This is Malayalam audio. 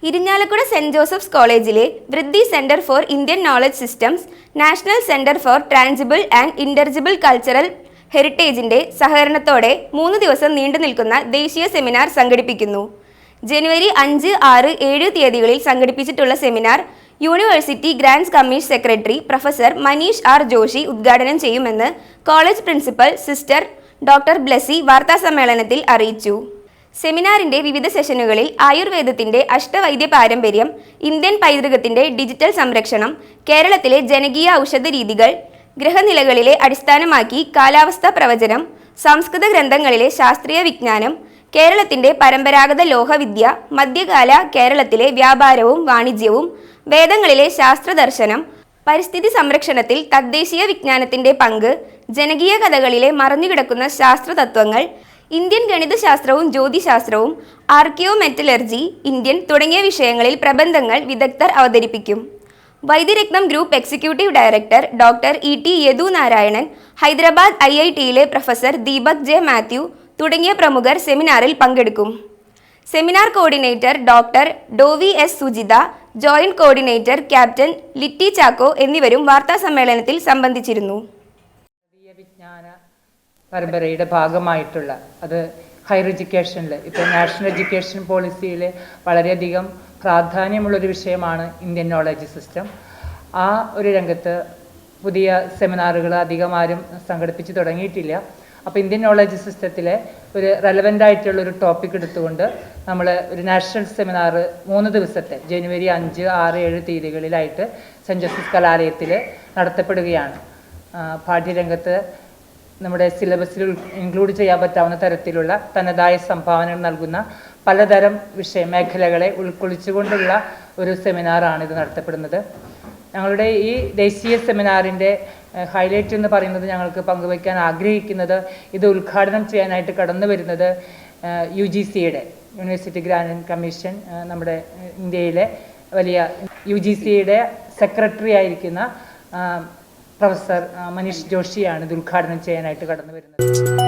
ഇരിഞ്ഞാലക്കുട സെന്റ് ജോസഫ്സ് കോളേജിലെ Vriddhi centre for Indian knowledge systems, national centre for tangible and intangible cultural ഹെറിറ്റേജിന്റെ സഹകരണത്തോടെ 3 ദിവസം നീണ്ടു നിൽക്കുന്ന ദേശീയ സെമിനാർ സംഘടിപ്പിക്കുന്നു. ജനുവരി 5, 6, 7 തീയതികളിൽ സംഘടിപ്പിച്ചിട്ടുള്ള seminar university grants commission secretary professor Manish R Joshi ഉദ്ഘാടനം ചെയ്യുമെന്ന് college principal sister doctor Blessy വാർത്താസമ്മേളനത്തിൽ അറിയിച്ചു. സെമിനാറിന്റെ വിവിധ സെഷനുകളിൽ ആയുർവേദത്തിന്റെ അഷ്ടവൈദ്യ പാരമ്പര്യം, ഇന്ത്യൻ പൈതൃകത്തിന്റെ ഡിജിറ്റൽ സംരക്ഷണം, കേരളത്തിലെ ജനകീയ ഔഷധ രീതികൾ, ഗ്രഹനിലകളിലെ അടിസ്ഥാനമാക്കി കാലാവസ്ഥാ പ്രവചനം, സംസ്കൃത ഗ്രന്ഥങ്ങളിലെ ശാസ്ത്രീയ വിജ്ഞാനം, കേരളത്തിന്റെ പരമ്പരാഗത ലോഹവിദ്യ, മധ്യകാല കേരളത്തിലെ വ്യാപാരവും വാണിജ്യവും, വേദങ്ങളിലെ ശാസ്ത്രദർശനം, പരിസ്ഥിതി സംരക്ഷണത്തിൽ തദ്ദേശീയ വിജ്ഞാനത്തിന്റെ പങ്ക്, ജനകീയ കഥകളിലെ മറഞ്ഞുകിടക്കുന്ന ശാസ്ത്രതത്വങ്ങൾ, ഇന്ത്യൻ ഗണിതശാസ്ത്രവും ജ്യോതിശാസ്ത്രവും, ആർക്കിയോമെറ്റലർജി, ഇന്ത്യൻ തുടങ്ങിയ വിഷയങ്ങളിൽ പ്രബന്ധങ്ങൾ വിദഗ്ധർ അവതരിപ്പിക്കും. Vaidyaratnam group executive director doctor ET Yadu Narayanan, Hyderabad IITയിലെ പ്രൊഫസർ ദീപക് J. മാത്യു തുടങ്ങിയ പ്രമുഖർ സെമിനാറിൽ പങ്കെടുക്കും. Seminar coordinator doctor Dovi S. Sujitha, joint coordinator captain Litty Chacko എന്നിവരും വാർത്താസമ്മേളനത്തിൽ സംബന്ധിച്ചിരുന്നു. പരമ്പരയുടെ ഭാഗമായിട്ടുള്ള അത് ഹയർ എഡ്യൂക്കേഷനിൽ ഇപ്പോൾ നാഷണൽ എഡ്യൂക്കേഷൻ പോളിസിയിൽ വളരെയധികം പ്രാധാന്യമുള്ളൊരു വിഷയമാണ് ഇന്ത്യൻ നോളജ് സിസ്റ്റം. ആ ഒരു രംഗത്ത് പുതിയ സെമിനാറുകൾ അധികം ആരും സംഘടിപ്പിച്ച് തുടങ്ങിയിട്ടില്ല. അപ്പോൾ ഇന്ത്യൻ നോളജ് സിസ്റ്റത്തിലെ ഒരു റെലവൻ്റ് ആയിട്ടുള്ളൊരു ടോപ്പിക് എടുത്തുകൊണ്ട് നമ്മൾ ഒരു നാഷണൽ സെമിനാർ 3 ദിവസത്തെ ജനുവരി 5, 6, 7 തീയതികളിലായിട്ട് സെൻറ്റ് ജോസഫ്സ് കലാലയത്തിൽ നടത്തപ്പെടുകയാണ്. പാഠ്യരംഗത്ത് നമ്മുടെ സിലബസിൽ ഇൻക്ലൂഡ് ചെയ്യാൻ പറ്റാവുന്ന തരത്തിലുള്ള തനതായ സംഭാവനകൾ നൽകുന്ന പലതരം മേഖലകളെ ഉൾക്കൊള്ളിച്ചുകൊണ്ടുള്ള ഒരു സെമിനാറാണ് ഇത് നടത്തപ്പെടുന്നത്. ഞങ്ങളുടെ ഈ ദേശീയ സെമിനാറിൻ്റെ ഹൈലൈറ്റ് എന്ന് പറയുന്നത്, ഞങ്ങൾക്ക് പങ്കുവയ്ക്കാൻ ആഗ്രഹിക്കുന്നത്, ഇത് ഉദ്ഘാടനം ചെയ്യാനായിട്ട് കടന്നു വരുന്നത് UGCയുടെ യൂണിവേഴ്സിറ്റി ഗ്രാൻഡ് കമ്മീഷൻ, നമ്മുടെ ഇന്ത്യയിലെ വലിയ UGCയുടെ സെക്രട്ടറി ആയിരിക്കുന്ന പ്രൊഫസർ മനീഷ് ജോഷിയാണ് ഇത് ഉദ്ഘാടനം ചെയ്യാനായിട്ട് കടന്നു വരുന്നത്.